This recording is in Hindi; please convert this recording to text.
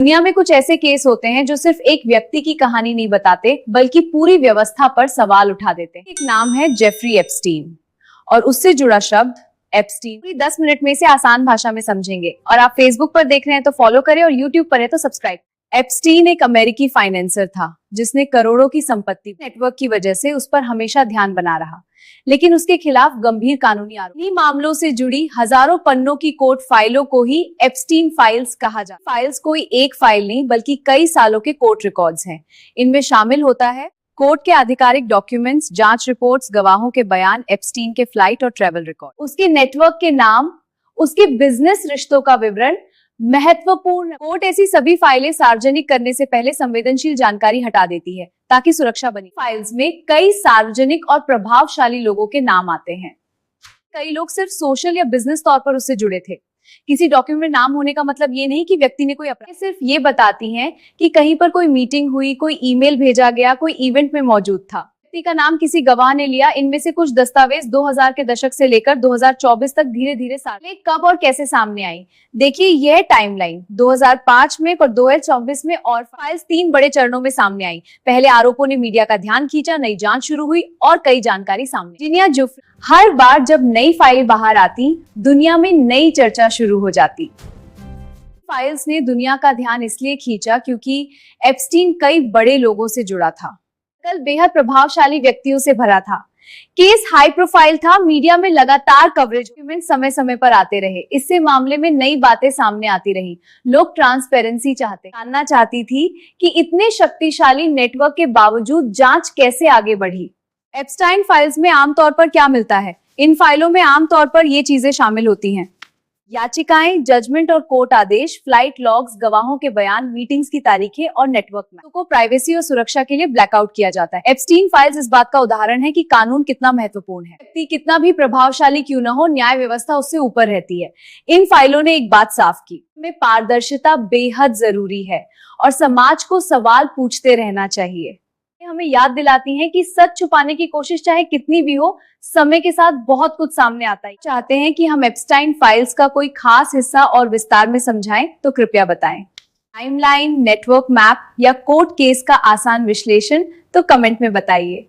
दुनिया में कुछ ऐसे केस होते हैं जो सिर्फ एक व्यक्ति की कहानी नहीं बताते बल्कि पूरी व्यवस्था पर सवाल उठा देते हैं। एक नाम है जेफरी एप्स्टीन और उससे जुड़ा शब्द एप्स्टीन। पूरी 10 मिनट में इसे आसान भाषा में समझेंगे। और आप फेसबुक पर देख रहे हैं तो फॉलो करें और यूट्यूब पर है तो सब्सक्राइब। एप्स्टीन एक अमेरिकी फाइनेंसर था जिसने करोड़ों की संपत्ति नेटवर्क की वजह से उस पर हमेशा ध्यान बना रहा, लेकिन उसके खिलाफ गंभीर कानूनी आरोप। मामलों से जुड़ी हजारों पन्नों की कोर्ट फाइलों को ही एप्स्टीन फाइल्स कहा जाता है। फाइल्स कोई एक फाइल नहीं बल्कि कई सालों के कोर्ट रिकॉर्ड्स हैं। इनमें शामिल होता है कोर्ट के आधिकारिक डॉक्यूमेंट्स, जांच रिपोर्ट्स, गवाहों के बयान, एप्स्टीन के फ्लाइट और ट्रैवल रिकॉर्ड, उसके नेटवर्क के नाम, उसके बिजनेस रिश्तों का विवरण। महत्वपूर्ण, कोर्ट ऐसी सभी फाइलें सार्वजनिक करने से पहले संवेदनशील जानकारी हटा देती है ताकि सुरक्षा बनी। फाइल्स में कई सार्वजनिक और प्रभावशाली लोगों के नाम आते हैं। कई लोग सिर्फ सोशल या बिजनेस तौर पर उससे जुड़े थे। किसी डॉक्यूमेंट में नाम होने का मतलब ये नहीं कि व्यक्ति ने कोई अपराध, सिर्फ ये बताती हैं कि कहीं पर कोई मीटिंग हुई, कोई ईमेल भेजा गया, कोई इवेंट में मौजूद था। व्यक्ति का नाम किसी गवाह ने लिया। इनमें से कुछ दस्तावेज 2000 के दशक से लेकर 2024 तक धीरे धीरे कब और कैसे सामने आई। देखिए यह टाइमलाइन 2005 में और 2024 में, और फाइल्स 3 बड़े चरणों में सामने आई। पहले आरोपों ने मीडिया का ध्यान खींचा, नई जांच शुरू हुई और कई जानकारी सामने। जिनिया जुफ्री, हर बार जब नई फाइल बाहर आती दुनिया में नई चर्चा शुरू हो जाती। फाइल्स ने दुनिया का ध्यान इसलिए खींचा क्योंकि एप्स्टीन कई बड़े लोगों से जुड़ा था, कल बेहद प्रभावशाली व्यक्तियों से भरा था। केस हाई प्रोफाइल था, मीडिया में लगातार कवरेज समय समय पर आते रहे। इससे मामले में नई बातें सामने आती रही। लोग ट्रांसपेरेंसी जानना चाहती थी कि इतने शक्तिशाली नेटवर्क के बावजूद जांच कैसे आगे बढ़ी। एप्स्टाइन फाइल्स में आमतौर पर क्या मिलता है? इन फाइलों में आमतौर पर ये चीजें शामिल होती हैं: याचिकाएं, जजमेंट और कोर्ट आदेश, फ्लाइट लॉग्स, गवाहों के बयान, मीटिंग्स की तारीखें और नेटवर्क मैप को प्राइवेसी और सुरक्षा के लिए ब्लैकआउट किया जाता है। एप्स्टीन फाइल्स इस बात का उदाहरण है कि कानून कितना महत्वपूर्ण है। व्यक्ति कितना भी प्रभावशाली क्यों न हो, न्याय व्यवस्था उससे ऊपर रहती है। इन फाइलों ने एक बात साफ की, में पारदर्शिता बेहद जरूरी है और समाज को सवाल पूछते रहना चाहिए। हमें याद दिलाती हैं कि सच छुपाने की कोशिश चाहे कितनी भी हो, समय के साथ बहुत कुछ सामने आता है। चाहते हैं कि हम एप्स्टाइन फाइल्स का कोई खास हिस्सा और विस्तार में समझाएं तो कृपया बताएं। टाइमलाइन, नेटवर्क मैप या कोर्ट केस का आसान विश्लेषण तो कमेंट में बताइए।